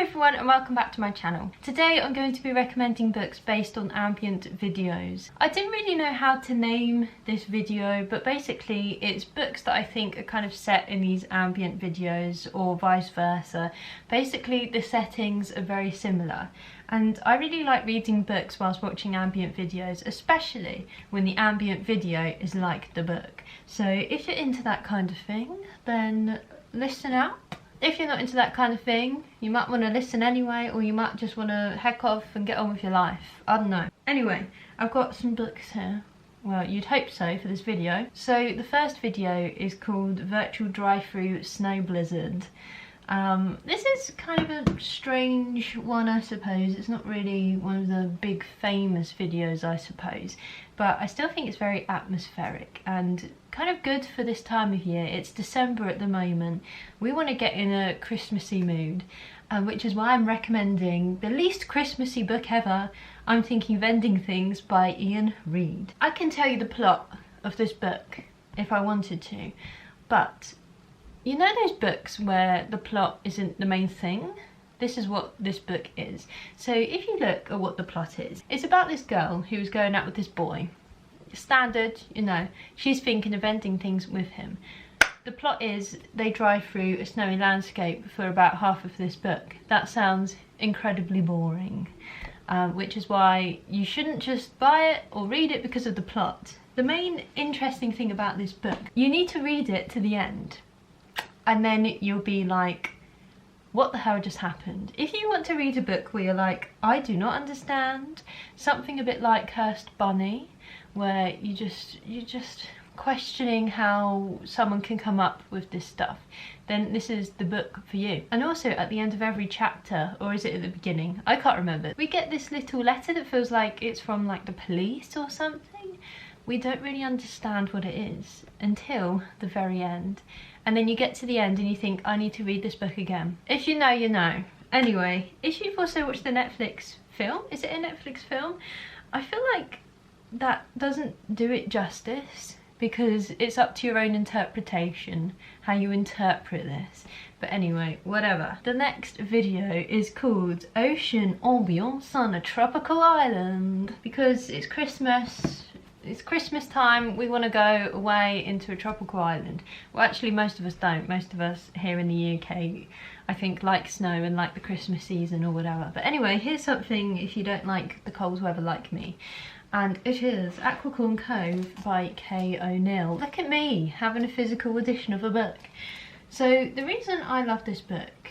everyone and welcome back to my channel. Today I'm going to be recommending books based on ambient videos. I didn't really know how to name this video, but basically it's books that I think are kind of set in these ambient videos or vice versa. Basically the settings are very similar and I really like reading books whilst watching ambient videos, especially when the ambient video is like the book. So if you're into that kind of thing, then listen out. If you're not into that kind of thing, you might want to listen anyway, or you might just want to heck off and get on with your life. I don't know. Anyway, I've got some books here. Well, you'd hope so for this video. So the first video is called Virtual Drive-Through Snow Blizzard. This is kind of a strange one, I suppose. It's not really one of the big famous videos, I suppose, but I still think it's very atmospheric and kind of good for this time of year. It's December at the moment. We want to get in a Christmassy mood, which is why I'm recommending the least Christmassy book ever. I'm thinking Vending Things by Ian Reid. I can tell you the plot of this book if I wanted to, but you know those books where the plot isn't the main thing? This is what this book is. So if you look at what the plot is, it's about this girl who's going out with this boy. Standard, you know, she's thinking of ending things with him. The plot is they drive through a snowy landscape for about half of this book. That sounds incredibly boring, which is why you shouldn't just buy it or read it because of the plot. The main interesting thing about this book, you need to read it to the end. And then you'll be like, what the hell just happened? If you want to read a book where you're like, I do not understand, something a bit like Cursed Bunny, where you're just questioning how someone can come up with this stuff, then this is the book for you. And also at the end of every chapter, or is it at the beginning? I can't remember. We get this little letter that feels like it's from like the police or something. We don't really understand what it is until the very end. And then you get to the end and you think, I need to read this book again. If you know, you know. Anyway, if you've also watched the Netflix film, is it a Netflix film? I feel like that doesn't do it justice because it's up to your own interpretation, how you interpret this. But anyway, whatever. The next video is called Ocean Ambience on a Tropical Island. Because it's Christmas. It's Christmas time, we want to go away into a tropical island. Well, actually most of us don't. Most of us here in the UK, I think, like snow and like the Christmas season or whatever. But anyway, here's something if you don't like the cold weather like me. And it is Aquacorn Cove by Kay O'Neill. Look at me, having a physical edition of a book. So the reason I love this book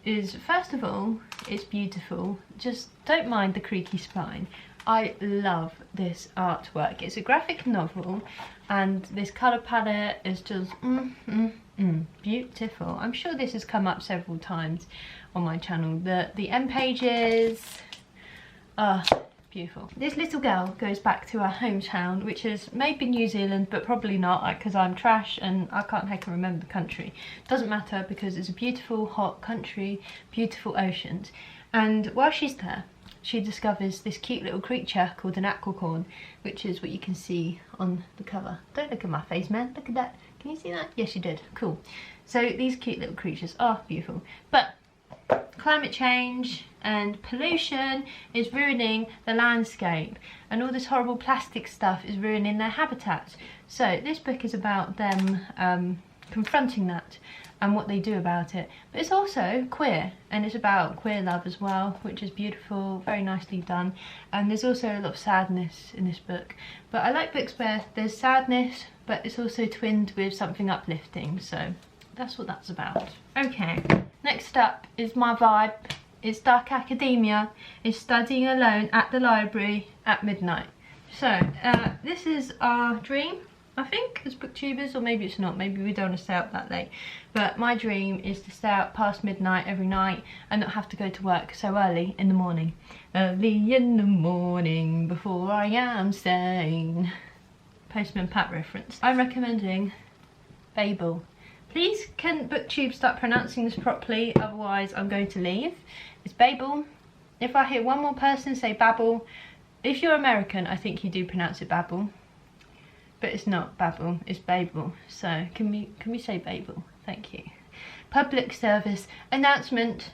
is, first of all, it's beautiful. Just don't mind the creaky spine. I love this artwork. It's a graphic novel and this colour palette is just beautiful. I'm sure this has come up several times on my channel. The end pages are beautiful. This little girl goes back to her hometown, which is maybe New Zealand, but probably not because I'm trash and I can't heck remember the country. Doesn't matter because it's a beautiful hot country, beautiful oceans. And while she's there, she discovers this cute little creature called an aquacorn, which is what you can see on the cover. Don't look at my face, man. Look at that. Can you see that? Yes, you did. Cool. So these cute little creatures are beautiful. But climate change and pollution is ruining the landscape, and all this horrible plastic stuff is ruining their habitats. So this book is about them confronting that and what they do about it. But it's also queer, and it's about queer love as well, which is beautiful, very nicely done. And there's also a lot of sadness in this book. But I like books where there's sadness, but it's also twinned with something uplifting, so that's what that's about. Okay, next up is my vibe. It's dark academia. It's studying alone at the library at midnight. So, this is our dream, I think, as booktubers, or maybe it's not, maybe we don't want to stay up that late. But my dream is to stay out past midnight every night and not have to go to work so early in the morning. Early in the morning before I am sane. Postman Pat reference. I'm recommending Fable. Please can booktube start pronouncing this properly, otherwise I'm going to leave. It's Fable. If I hear one more person say babble, if you're American, I think you do pronounce it babble. But it's not babble, it's Fable. So can we say Fable? Thank you. Public service announcement.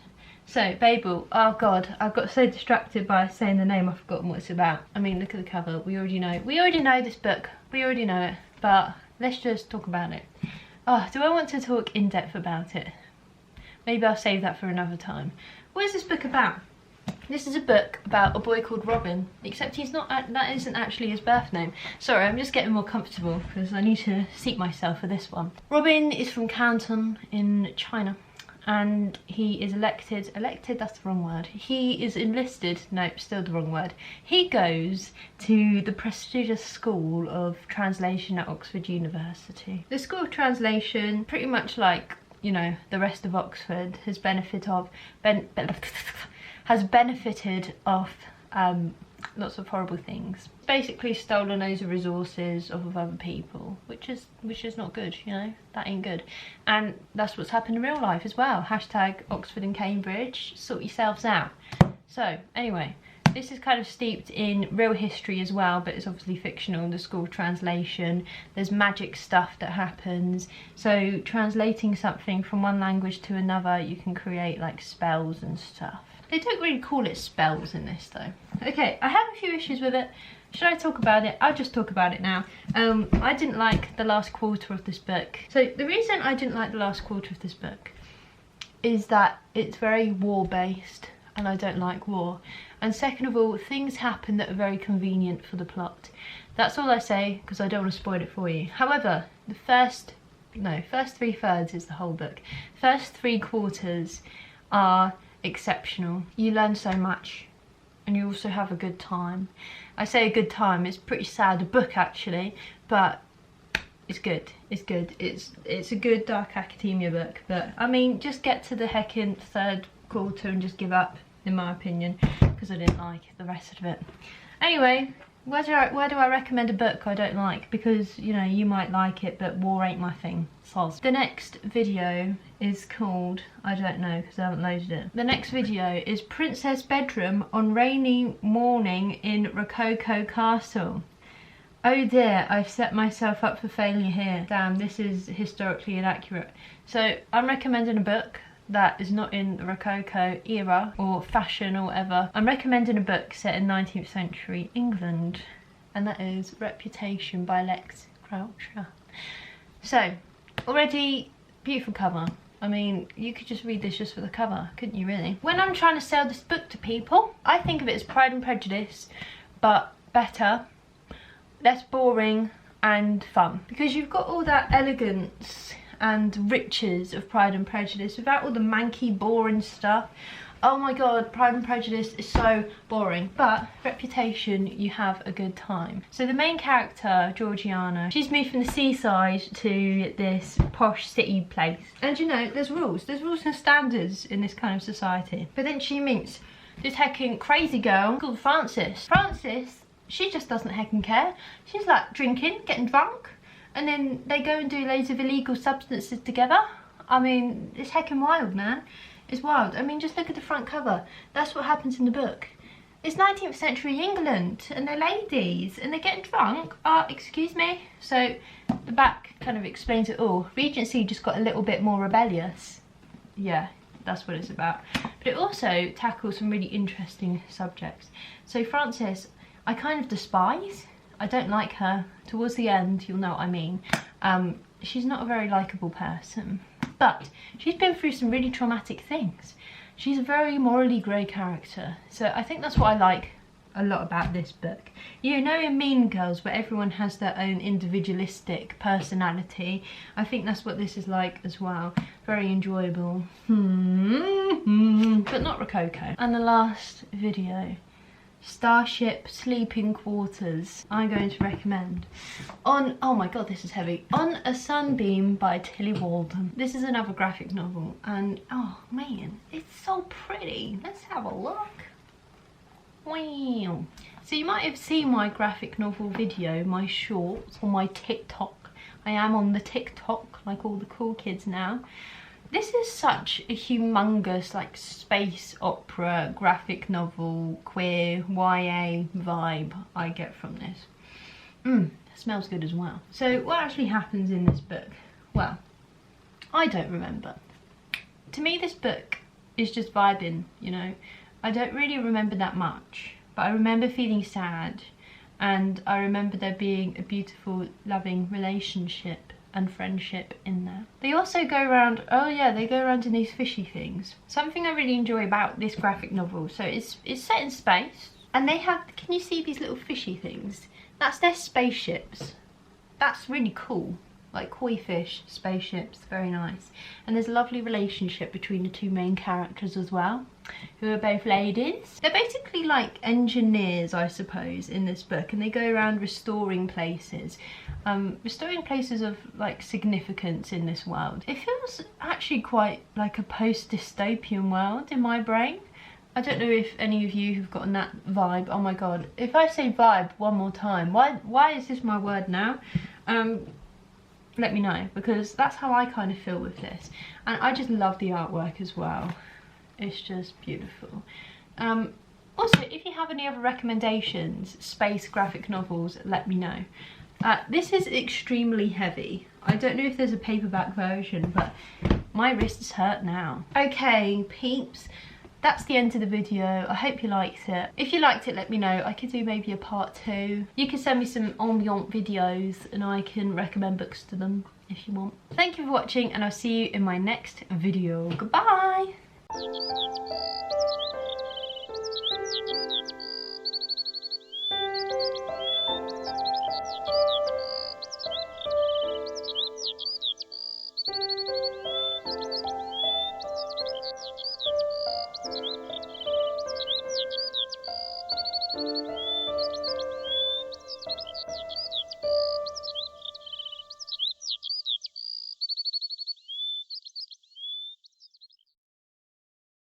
So, Fable, oh god, I got so distracted by saying the name I've forgotten what it's about. I mean, look at the cover, we already know this book, we already know it, but let's just talk about it. Oh, do I want to talk in depth about it? Maybe I'll save that for another time. What is this book about? This is a book about a boy called Robin, except he's not, that isn't actually his birth name. Sorry, I'm just getting more comfortable because I need to seat myself for this one. Robin is from Canton in China, and he is elected, that's the wrong word. He is enlisted, nope, still the wrong word. He goes to the prestigious School of Translation at Oxford University. The School of Translation, pretty much like, you know, the rest of Oxford, has benefited off lots of horrible things. Basically stolen loads of resources off of other people, which is not good, you know, that ain't good. And that's what's happened in real life as well. Hashtag Oxford and Cambridge, sort yourselves out. So anyway, this is kind of steeped in real history as well, but it's obviously fictional, the School of Translation. There's magic stuff that happens. So translating something from one language to another, you can create like spells and stuff. They don't really call it spells in this though. Okay, I have a few issues with it. Should I talk about it? I'll just talk about it now. I didn't like the last quarter of this book. So the reason I didn't like the last quarter of this book is that it's very war-based, and I don't like war. And second of all, things happen that are very convenient for the plot. That's all I say, because I don't want to spoil it for you. However, the first 3/3 is the whole book. First 3/4 are exceptional. You learn so much, and you also have a good time. I say a good time, it's pretty sad a book actually, but it's good. It's good. It's a good dark academia book, but I mean, just get to the heckin' 3rd quarter and just give up, in my opinion, because I didn't like the rest of it. Anyway, where do I recommend a book I don't like? Because, you know, you might like it, but war ain't my thing. Soz. The next video is called, I don't know because I haven't loaded it. The next video is Princess Bedroom on Rainy Morning in Rococo Castle. Oh dear, I've set myself up for failure here. Damn, this is historically inaccurate. So I'm recommending a book that is not in the Rococo era or fashion or whatever. I'm recommending a book set in 19th century England, and that is Reputation by Lex Croucher. So, already beautiful cover. I mean, you could just read this just for the cover, couldn't you really? When I'm trying to sell this book to people, I think of it as Pride and Prejudice, but better, less boring and fun. Because you've got all that elegance and riches of Pride and Prejudice without all the manky boring stuff. Oh my god, Pride and Prejudice is so boring, but Reputation, you have a good time. So the main character, Georgiana, she's moved from the seaside to this posh city place, and you know, there's rules and standards in this kind of society. But then she meets this heckin' crazy girl called Frances. She just doesn't heckin' care. She's like drinking, getting drunk, and then they go and do loads of illegal substances together. I mean, it's heckin' wild, man. It's wild. I mean, just look at the front cover. That's what happens in the book. It's 19th century England, and they're ladies, and they're getting drunk. Excuse me. So the back kind of explains it all. Regency just got a little bit more rebellious. Yeah, that's what it's about. But it also tackles some really interesting subjects. So Frances, I kind of despise. I don't like her. Towards the end, you'll know what I mean. She's not a very likeable person, but she's been through some really traumatic things. She's a very morally grey character, so I think that's what I like a lot about this book. You know, in Mean Girls, where everyone has their own individualistic personality, I think that's what this is like as well. Very enjoyable. But not Rococo. And the last video, Starship Sleeping Quarters, I'm going to recommend on, oh my god, this is heavy, On a Sunbeam by Tilly Walden. This is another graphic novel, and oh man, it's so pretty. Let's have a look. Wow. So you might have seen my graphic novel video, my shorts, on my TikTok. I am on the TikTok, like all the cool kids now. This is such a humongous, like, space opera, graphic novel, queer, YA vibe I get from this. It smells good as well. So what actually happens in this book? Well, I don't remember. To me, this book is just vibing, you know. I don't really remember that much, but I remember feeling sad, and I remember there being a beautiful, loving relationship and friendship in there. They also go around, oh yeah, they go around in these fishy things. Something I really enjoy about this graphic novel, so it's set in space, and they have, can you see these little fishy things? That's their spaceships. That's really cool. Like koi fish, spaceships, very nice. And there's a lovely relationship between the two main characters as well, who are both ladies. They're basically like engineers, I suppose, in this book, and they go around restoring places. Restoring places of like significance in this world. It feels actually quite like a post-dystopian world in my brain. I don't know if any of you have gotten that vibe. Oh my god, if I say vibe one more time, why is this my word now? Let me know, because that's how I kind of feel with this. And I just love the artwork as well. It's just beautiful. Also, if you have any other recommendations, space graphic novels, let me know. This is extremely heavy. I don't know if there's a paperback version, but my wrists hurt now. Okay, peeps. That's the end of the video. I hope you liked it. If you liked it, let me know. I could do maybe a part 2. You can send me some ambient videos and I can recommend books to them if you want. Thank you for watching, and I'll see you in my next video. Goodbye!